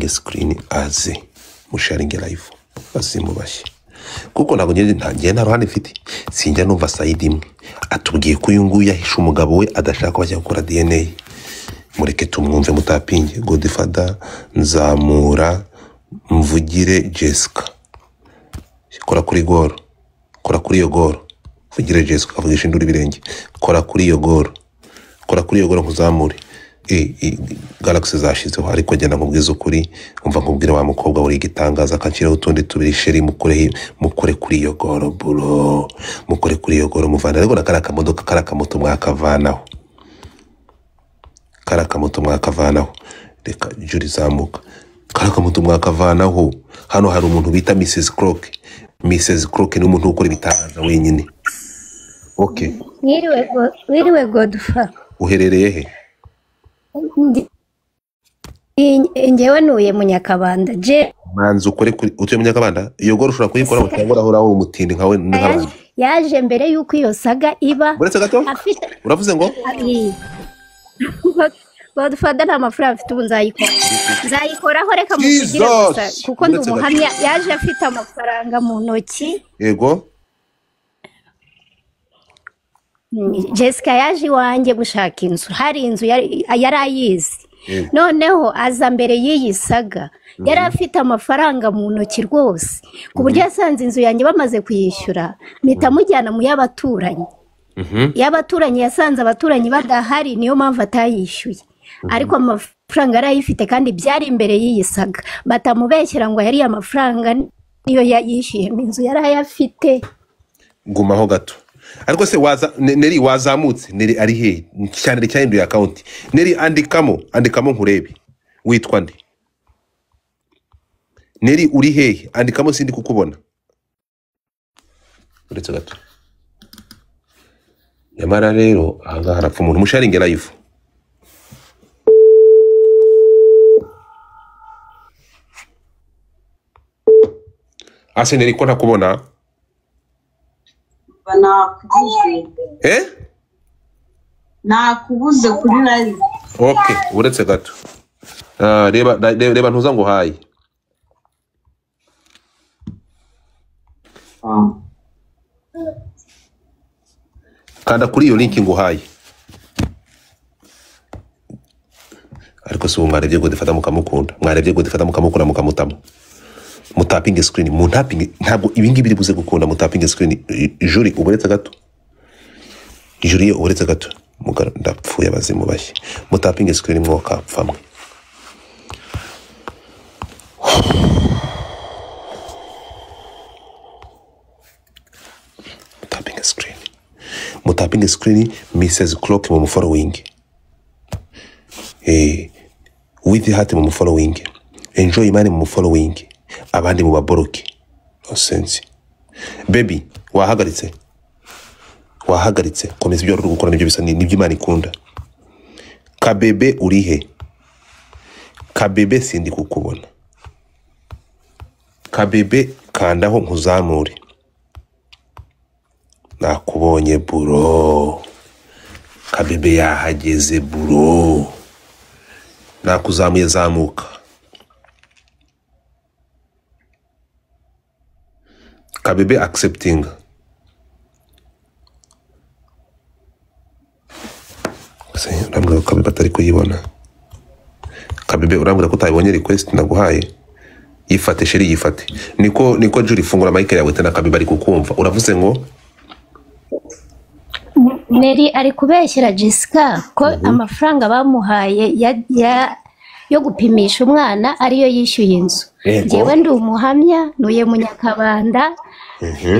screen aze musharinge live basimubashye kuko ntago ngiye na ruhande mfite sinjya numva Saidi imwe atubwiye ko uyu nguyu yahisha umugabo we adashaka bajya gukora DNA mureke tumwumve mutapinge Godfather Nzamura Mvugire Jessica kora kuri goro kora kuri iyo goro Mvugire Jessica avugisha induru birenge kora kuri iyo goro nkuzamure Galaxy zashizeho ariko genda nkubwiza ukuri umva nkubwire wa mukobwa uri gitangaza akakira utundi tubiri sheri mukore kuri iyo goro bro mukore kuri iyo goro muvana ariko nakaraka modoka karaka moto mwakavanaho reka juri zamuka karaka moto mwakavanaho hano hari umuntu bita Mrs Crock ni umuntu ukora ibitangaza wenyine okay wiriwe Godfather uherereye he Ngewe nuye mu Nyakabanda je manzi ukore kuri utuye mu Nyakabanda iyo goro ushobora kuyikora mutangura aho umutindi nkawe n'abandi yaje mbere yuko iyo saga iba buretse gato uravuze ngo Godfather nta mafaranga afite ubu nzayikoraho reka muvugire gusa kuko ndi umuhamya yaje afite amafaranga mu ntoki yego Jessica yaje iwanjye gushaka inzu hari inzu yari ayizi noneho aza mbere y'iyi saga yari afite amafaranga mu ntoki rwose ku buryo yasanze inzu yanjye bamaze kuyishyura mpita mujyana mu y'abaturanyi yasanze abaturanyi badahari niyo mpamvu atayishyuye ariko amafaranga yari ayifite kandi byari imbere y'iyi saga batamubeshyira ngo yari amafaranga niyo yishyuye inzu yari ayafite gumaho gato ariko se Neri wazamutse Neri ari he cyane cyahinduye account Neri andikamo nkurebe witwa nde Neri uri he andikamo sindi kukubona uretse gato yamara rero aha harapfa umuntu musharinge live ase Neri ko ntakubona nakubuze kuri live okay uretse gato reba ntuza ngo hayi kanda kuri iyo link ngo hayi ariko si mwarebye Godfather mukamukunda mukamutamo mutapinge screen ntabwo ibingi biri buze gukunda mutapinge screen juri uburetse gato mugara ndapfuye abazimu bashye mutapinge screen mwoka pfamwe mutapinge screen Mrs Clock mu following with the heart mu following enjoy money mu following abandi mu baboroki no sense baby wahagaritse komeza ibyo uri gukora nibyo bisa nibyo Imana ikunda kabebe uri he kabebe sindi kukubona kabebe kandaho nkuzamure nakubonye buro kabebe yahageze buro nakuzamuye zamuka kabebe accepting urambwira ko kabebe atari kuyibona kabebe urambwira ko utayibonye request naguhaye yifate sheri yifate niko juri fungura mic yawe tena kabebe ari kukumva uravuze ngo Neri ari kubeshyira Jessica ko amafaranga bamuhaye yo gupimisha umwana ariyo yishyuye inzu ngewe ndi umuhamya nuye mu Nyakabanda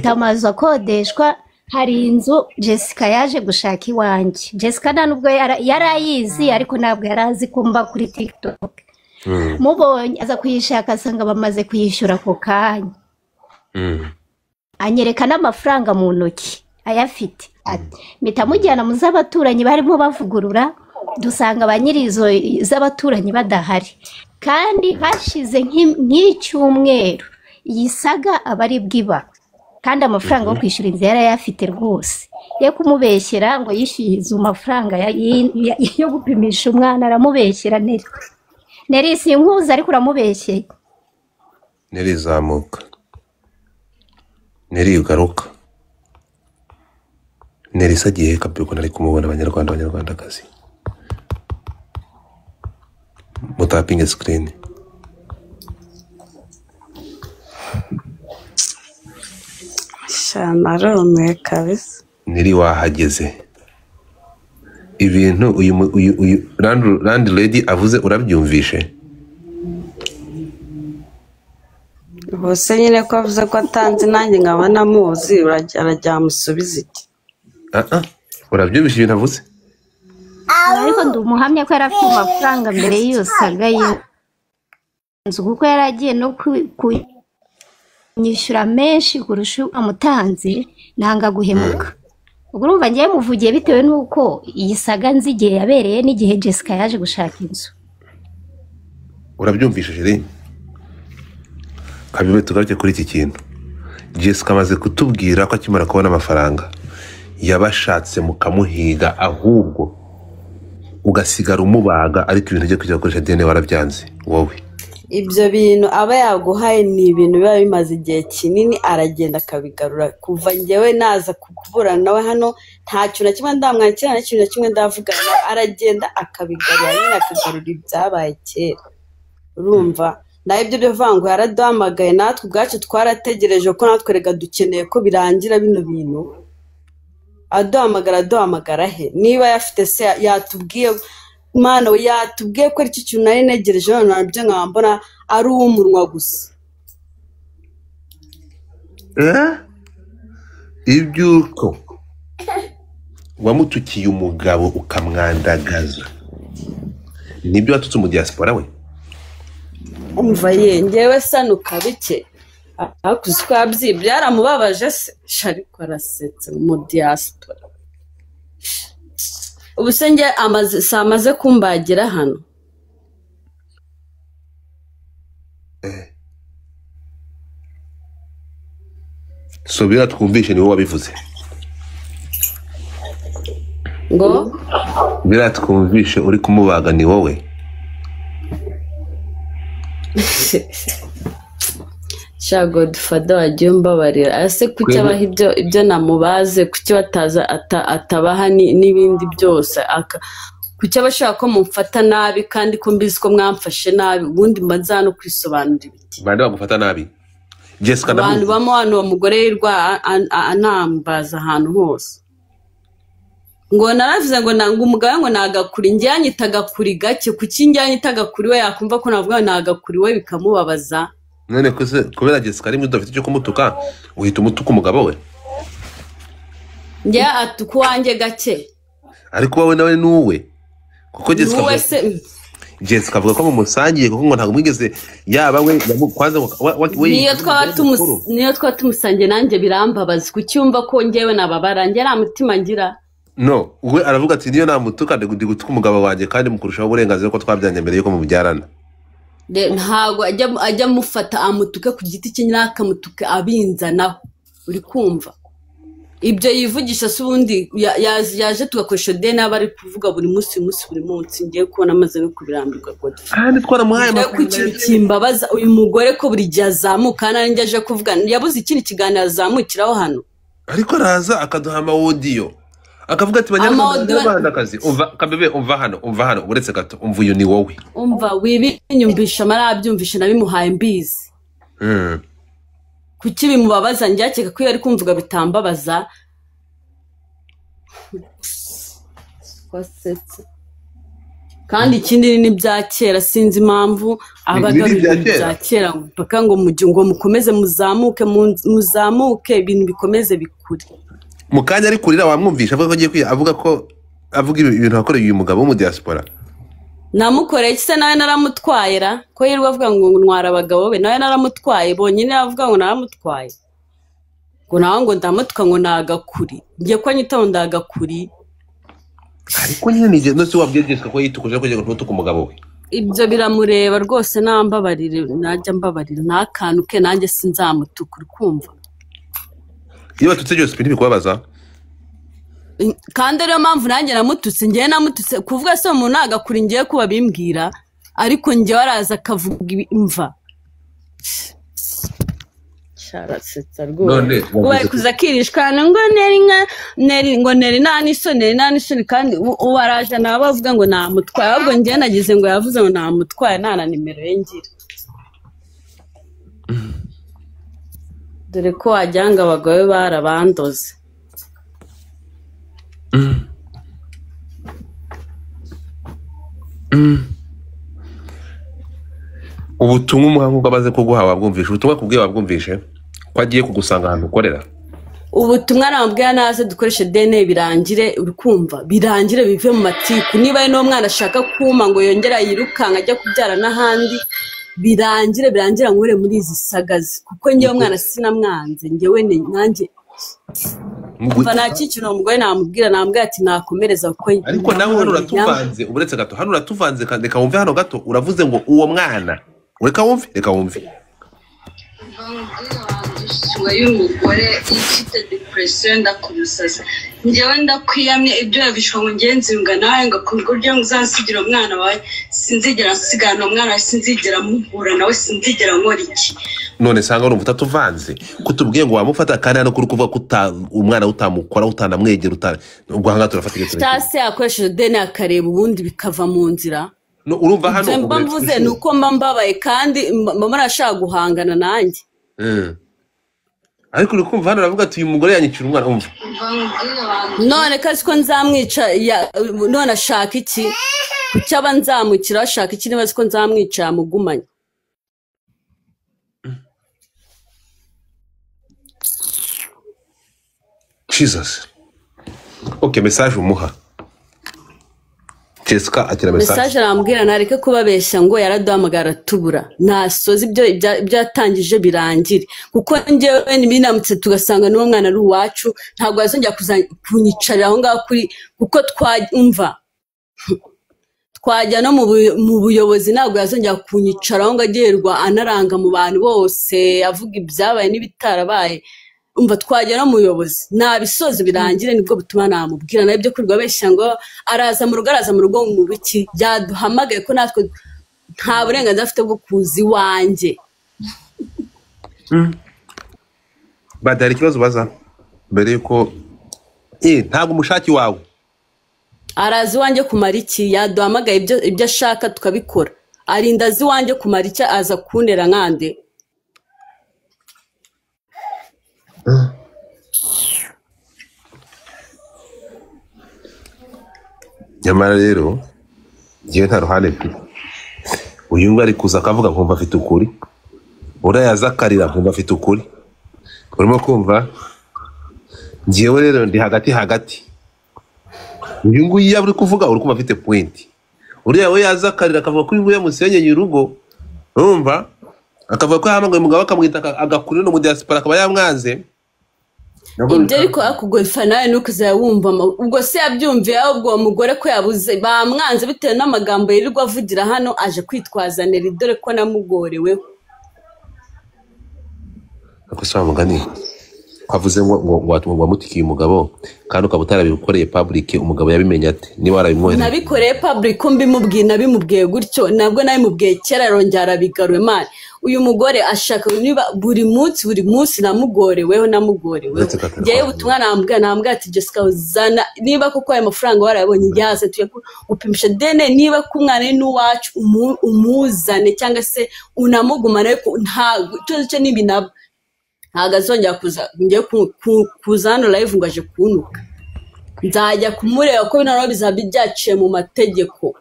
tamazo akodeshwa hari inzu Jessica yaje gushaka iwanjye Jessica nubwo yari ayizi ariko ntabwo yari azi kumba kuri TikTok mubonye aza kuyishaka asanga bamaze kuyishyura ako kanya anyereka n'amafaranga mu ntoki ayafite mpita mujyana mu z'abaturanyi barimo bavugurura dusanga abanyirizo z'abaturanyi badahari kandi hashize nk'icyumweru iyi saga abari bwiba kandi amafaranga yo kwishyura inzu yari ayafite rwose ye kumubeshyera ngo yishyuye izo mafaranga yo gupimisha umwana aramubeshyera Neri Neri sinkuza ariko uramubeshye. Neri zamuka. Neri ugaruka. Neri sagiye kabyuko nari kumubona abanyarwandakazi. Mutapinge screen. Shanarume kabisa. Neri wahageze. Ibintu uyu landlady avuze urabyumvishe? Bose nyine ko avuze ko atanze nanjye nkaba namuzi arajya musubiza iki? Urabyumvishe ibintu avuze? Ariko ndumuhamya ko yarafite amafaranga mbere y'usagaye. Nzu kuko yaragiye no kunyishyura menshi kurusha amutanze nanga guhemuka. Ubwo urumva ngiye muvugiye bitewe nuko iyi saga nzi igihe yabereye n'igihe Jessica yaje gushaka inzu. Urabyumvishe Jerry? Kabibe tugaruke kuri iki kintu. Jessica amaze kutubwira ko akimara kubona amafaranga yabashatse mukamuhiga ahubwo ugasigara umubaga ariko ibintu byo kujya gukoresha DNA warabyanze wowe. Ibyo bintu aba yaguhaye ni ibintu biba bimaze igihe kinini aragenda akabigarura kuva njyewe naza kukuburana nawe hano nta kintu na kimwe ndamwakira na kintu na kimwe ndavugana aragenda akabigarura nyine akagarura ibyabaye kera. Urumva naho ibyo bivango yaraduhamagaye natwe ubwacu twarategereje ko natwe rega dukeneye ko birangira bino bintu. Aduhamagara he niba yafite se yatubwiye Mana we yatubwiye ko iki kintu nari negereje none nabyo nkambona ari umunwa gusa. Ibyuko wamutukiye umugabo ukamwandagaza nibyo watutse mu diaspora we? Umva ye ngewe sanuka bike akuzi ko yabyibye byaramubabaje se ariko arasetse mu diaspora. Ubusenge amaze kumbagira hano. Sobira twumvishe niwe wabivuze. Ngo bira twumvishe uri kumubaga ni wowe. Godfather wagiye mbabarira ase kuki abaho ibyo namubaze kuki bataza atabaha n'ibindi byose kuki abashaka ko mumfata nabi kandi ko mbizi ko mwamfashe nabi ubundi mbanza no kwisobanura ibiki. Bande bagufata nabi Jessica abantu bamo hano umugore yirwa anambaza ahantu hose ngo naravuze ngo nanga umugabo ngo nagakuri njyanyitaga kuri gake kuki njyanyitaga kuri we yakumva ko navuga nagakuri we bikamubabaza. None kubera Jessica ari mudafite cyo kumutuka uhita umutuka umugabo we? Njya atuku wanjye gake ariko wowe nawe nuwe kuko Jessica avuga ko mumusangiye kuko ngo ntago mwigeze yaba we kwanza we niyo twa tumusangiye nanjye birambabaza kucyumva ko ngewe nababara njye nta mutima ngira. No we aravuga ati niyo namutuka ndi gutuka umugabo wanjye kandi mukurushaho uburenganzira ko twabyanye mbere yuko mubyarana. Ntago ajya mufata amutuke ku giti cye nyirakamutuke abinzanaho uri kumva ibyo yivugisha se ubundi yaje tugakoresha DNA bari kuvuga buri munsi ngiye kubona amaze no kubirambirwa kandi twaramuhaye amakuru kimbabaza uyu mugore ko buri gihe azamuka nanjye aje kuvuga yabuze ikindi kiganiro azamukiraho hano ariko araza akaduha audio akavuga ati banyarwandakazi umva hano uretse gato umva uyu ni wowe umva wibinyumvisha marabyumvisha nabimuhaye mbizi kuki bimubabaza njyakeka ko yari kumvuga bitambabaza kwasetse kandi ikindi ni bya kera sinzi impamvu abagarura bya kera mpaka ngo mukomeze muzamuke ibintu bikomeze bikure. Mukanya ari kurira wamwumvisha avuga ko ibintu akoreye uyu mugabo wo mu diaspora. Namukoreye se nawe naramutwayera ko yirwa avuga ngo ntwara abagabo be nawe naramutwaye bonyine avuga ngo naramutwaye ngo nawe ngo ndamutuka ngo nagakuri ngiye ko nyitaho ndagakuri ariko nyine nije no se wabyegesha ko yitukuje ko ntutuka umugabo we. Ibyo biramureba rwose nambabarire najya mbabarira ntakantuke nanjye sinzamutuka uri kumva. Iyo tutse byose bikubabaza kandi rero mpamvu nanjye namututse ngiye namututse kuvuga se umuntu nagakuri ngiye kuba bimbwira ariko njye waraza akavuga imva sharasetsa rwose ubaye kuza kirishkana ngo neri nta n'isoni kandi ubaraje nawe bavuga ngo nta mutwaye ahubwo njye nagize ngo yavuze ngo nta mutwaye nta na nimero ye ngira dore ko wagira ngo abagabo barabandoze ubutumwa umuhanga ugabaze kuguha wabwumvishe ubutumwa kubwiye wabwumvishe ko agiye kugusanga ahantu ukorera ubutumwa namubwira naze dukoreshe DNA birangire urukumva birangire bive mu matiku niba ari no mwana ashaka kuma ngo yongera yirukanga ajya kubyara n'ahandi birangire ngure muri izi sagazi kuko ngewe mwana sinamwanze ngewe nanjye nta kintu umugore namubwira ati nakomereza kuko ariko nawe hano uratuvanze uburetse gato hano uratuvanze kandi reka wumve hano gato uravuze ngo uwo mwana reka wumve y'umugore ifite depression ndakurusaza njyewe ndakwiyamye ibyo yabishwa ngo ngenzi nga nawe ngo kuryo uzansigira umwana wawe sinzigera nsigana umwana sinzigera muhura nawe sinzigera nkora iki none sanga urumva utatuvanze kutubwiye ngo wamufata kandi hano kuri kuvuga ko umwana utamukora utanamwegera ubwo hanga turafata igihe cyase akoresheje DNA akareba ubundi bikava mu nzira urumva hano mba mvuze nuko mbabaye kandi mama arashaka guhangana nanjye ariko uri kumva hano aravuga ati uyu mugore yanyicira umwana umva none kasi ko nzamwica none ashaka iki kucyaba nzamukira ashaka iki niba ko nzamwica mugumanye Jesus okay message umuha Jessica akira message arambwira nareke kubabeshya ngo yaraduhamagara tubura nasoza ibyo yatangije birangire kuko ngewe binamutse tugasanga n'uwo mwana ari uwacu ntabwo azongera kunyicarira aho ngaho kuri kuko twumva twajya no mu buyobozi ntabwo yazongera kunyicara aho ngagerwa anaranga mu bantu bose avuga ibyabaye n'ibitarabaye umva twajya no muyobozi nabisoze birangire nibwo butuma namubwira nayo byo kurwa beshya ngo araza mu rugo mu biki byaduhamagaye ko natwe nta burenganzira afite bwo kuzi wanjye badari ikibazo baza mbere yuko ntabwo umushaki wawe arazi wanjye kumara iki yaduhamagaye ibyo ashaka tukabikora arinda azi wanjye kumara iki aza kunera nkande nyamara rero ngiye nta ruhande mfite uyu ngo ari kuza akavuga nkumva afite ukuri urayaza akarira nkumva afite ukuri urimo kumva ngiyewe rero ndi hagati uyu nguyu yaba uri kuvuga uri kumva afite point uriya we yaza akarira akavuga ko uyu nguyu yamusenyeye urugo urumva akavuga ko yahamagaye umugabo akamwita agakurira no mu diaspora akaba yamwanze ibyo ariko akugofa nawe nukuzaya wumva ubwo se yabyumviye ahubwo umugore ko yabuze bamwanze bitewe n'amagambo yirirwa avugira hano aje kwitwaza Neri dore ko namugoreweho akosaba mugani kwavuze ngo wamutikiye umugabo kandi ukaba utarabikoreye public umugabo yabimenye ate niba warabimwohereye nabikoreye public ko nabimubwiye gutyo nabwo nabimubwiye kera rongera bigaruye man uyu mugore ashaka niba buri munsi namugoreweho ngiye ubutumwa nambwira ati Jessica uzana niba koko ayo mafaranga warabonye yaze tuye upimisha DNA niba ku mwana n'uwacu umuzane cyangwa se unamugumana ariko nta cyo n'ibinabo ntago azongera kuza hano live ngo aje kunuka nzajya kumureba ko bino bizaba byaciye mu mategeko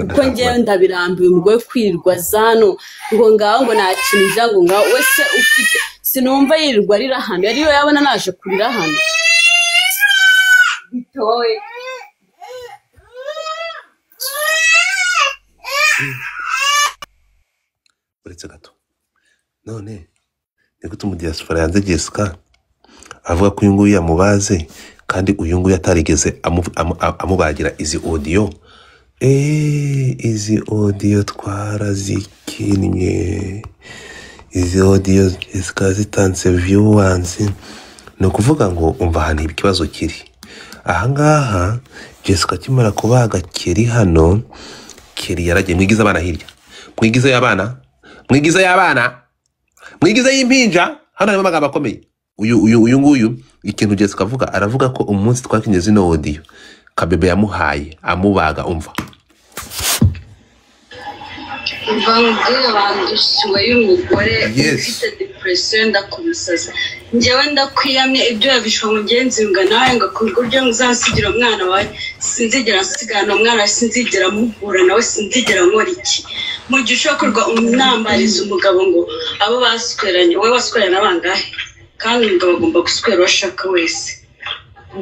kuko ngewe ndabirambiwe umugore kwirirwa zano ngo ngaho ngo nakinija ngo ngaho wese ufite sinumva yirirwa arira hano ariyo yabona naje kurira hano bitoye uretse gato none niko tumudiaspora yanze Jessica avuga ko uyu nguyu yamubaze kandi uyu nguyu atarigeze amubagira izi audio izi audio twarazikinnye izi audio Jessica zitanze viewers ni ukuvuga ngo umva hano ikibazo kiri ahangaha Jessica kimara kubaga kiri hano Keri yaragiye mwigiza abana hirya. Mwigiza y'abana. Mwigiza y'abana. Mwigiza y'impinja. Hano harimo amagambo akomeye. Uyu nguyu ikintu Jessica avuga aravuga ko umunsi twakinye zino audio Kabebe yamuhaye amubaga umva. Bambwira bandusiwe y'umugore ufite depression ndakumusaza. Njyewe ndakwiyamye ibyo yabishwa mu ngenzi nga nawe ngakurwa uryo muzansigira umwana wawe sinzigera nsigana umwana sinzigera muhura nawe sinzigera nkora iki. Mu gishokorwa umnambariza umugabo ngo abo basweranye wowe waswerana bangahe kandi umugabo agomba guswera washaka wese.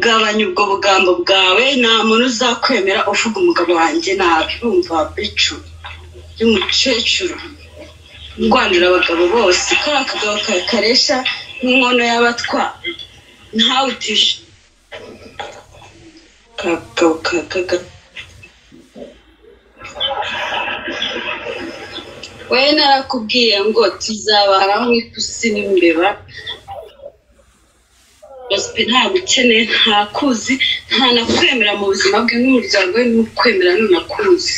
Gabanya ubwo bugambo bwawe nta muntu uzakwemera uvuga umugabo wanjye nabi urumva bicu y'umukecuru ndwanira abagabo bose kari akagabo karesha nk'inkono y'abatwa ntawutisha kagabo kagaga we narakubwiye ngo tuzabara nk'ipusi n'imbeba Jospe nta bukeneye nta kuzi nta nakwemera mu buzima bwe n'umuryango we n'ukwemera n'unakuzi.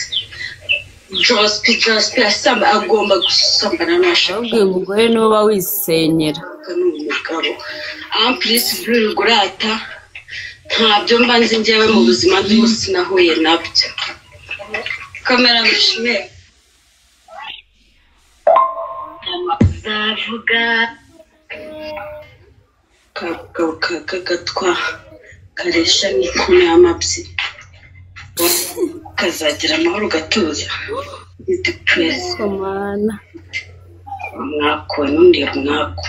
Jospe asamba agomba gusambana n'ashaka. Ahubwo umugore n'uba wisenyera. N'umugabo. Amplis Blue Gurata ntabyo mbanze njyewe mu buzima bw'umunsi nahuye nabyo. Kamera mishime. Zavuga kagatwa karesha n'ikumi y'amabyi. Kazagira amahoro gatuza. Depress. Komana. Mwako n'undi mwako.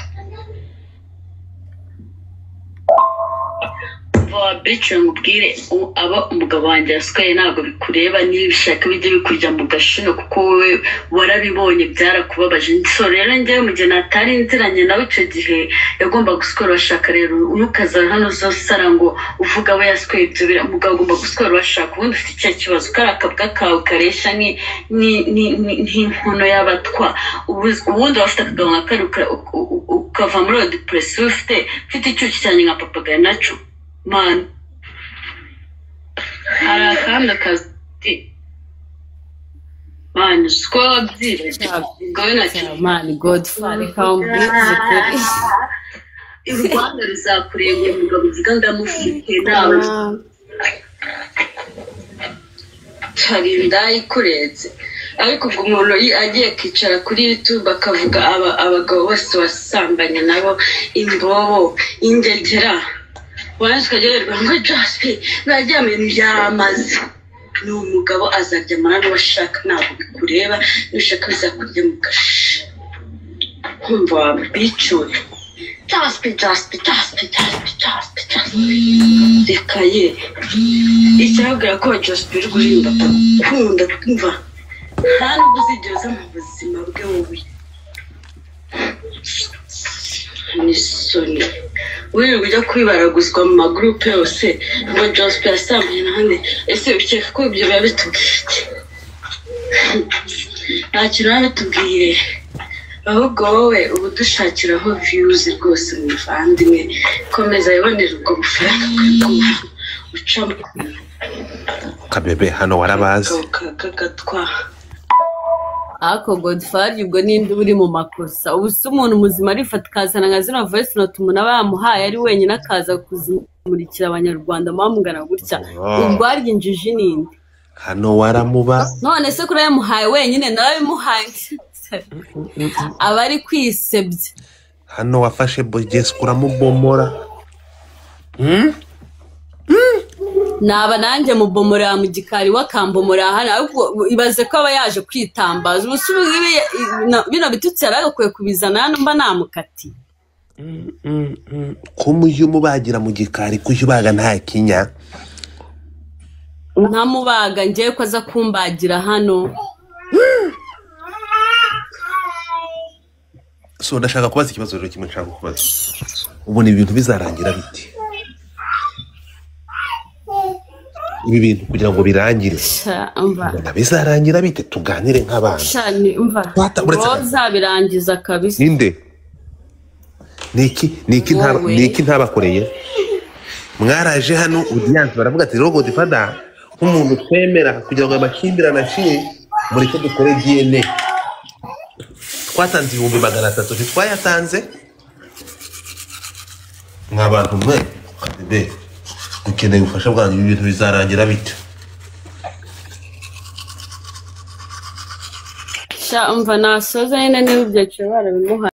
Bice mubwire aba umugabo wanjye asikaye ntabwo bikureba n'ibishaka bijye bikurya mu gashino kuko wowe warabibonye byarakubabaje. So rero njyewe mu gihe natari nziranye nawe icyo gihe yagomba gusikora bashaka rero unukaza hano zosara ngo uvuga we yasikaye ibyo bira umugabo agomba gusikora bashaka ubundi ufite icyo kibazo kari akabwa kawe karesha n'inkono y'abatwa ubundi wafite akagabo nka kari ukava muri iyo depresiyo ufite icyuki cyane nka papagaye naco man arakanda kazi man squad zire going at man Godfather kambwize kuri Rwanda ruzakurengera umugabo uvuga ndamufite nawe Charinda ikureze ariko ubwo umuntu agiye kwicara kuri YouTube akavuga abagabo bose wasambanye nabo imbobo ingegera wanzikagerwa ngo Jospe najyame byamaze n'umugabo azaryamana n'abashaka ntabwo bikureba n'ushaka bizakurya mu gashi kumva bicuye Jospe rekaye icyabwira ko Jospe uri gurimba kunda kumva nta nubwo uzigeza mu buzima bwe wowe nisoni wewe ujya kwibaraguzwa mu magroupe yose ngo Jospe yasambanye n'ahandi ese ukeka ko ibyo biba bitubwiye nta kintu biba bitubwiye ahubwo wowe ubu dushakiraho views rwose muvandimwe komeza yibonera ubwo bufaranga ucamo Kabebe hano warabazi kagatwa ako Godfather ubwo ninde uri mu makosa ubuse umuntu muzima arifata kazana nka zino voice note umuntu aba yamuhaye ari wenyine akaza kuzimurikira abanyarwanda bamugana gutya ubwo arginjije ninde hano waramuba none se kuri yamuhaye wenyine narabimuhaye abari kwisebye hano wafashe Jessica uramubomora naba nanjye mubomora mu gikari wakambomora hano ariko ibaze ko aba yaje kwitambaza ubusubiye bino bitutse yaragakwiye kubizana hano mba namukati kumujye umubagira mu gikari kujye ubaga nta kinya ntamubaga ngiye ko aza kumbagira hano so ndashaka kubaza ikibazo rero kimwe nshaka kubaza ubu ni ibintu bizarangira biti ibi bintu kugira ngo birangire bizarangira bite tuganire nk'abana cyane umva roza birangiza kabisa ninde niki ntabakoreye mwaraje hano audience baravuga ati Godfather nk'umuntu twemera kugira ngo amakimbirane ashire mureke dukore DNA twatanze 300 ntitwayatanze nk'abantu mwe bebe dukeneye ubufasha bwanyu ibintu bizarangira bite sha umva nasoza nyine n'ibyo cyo barabimuha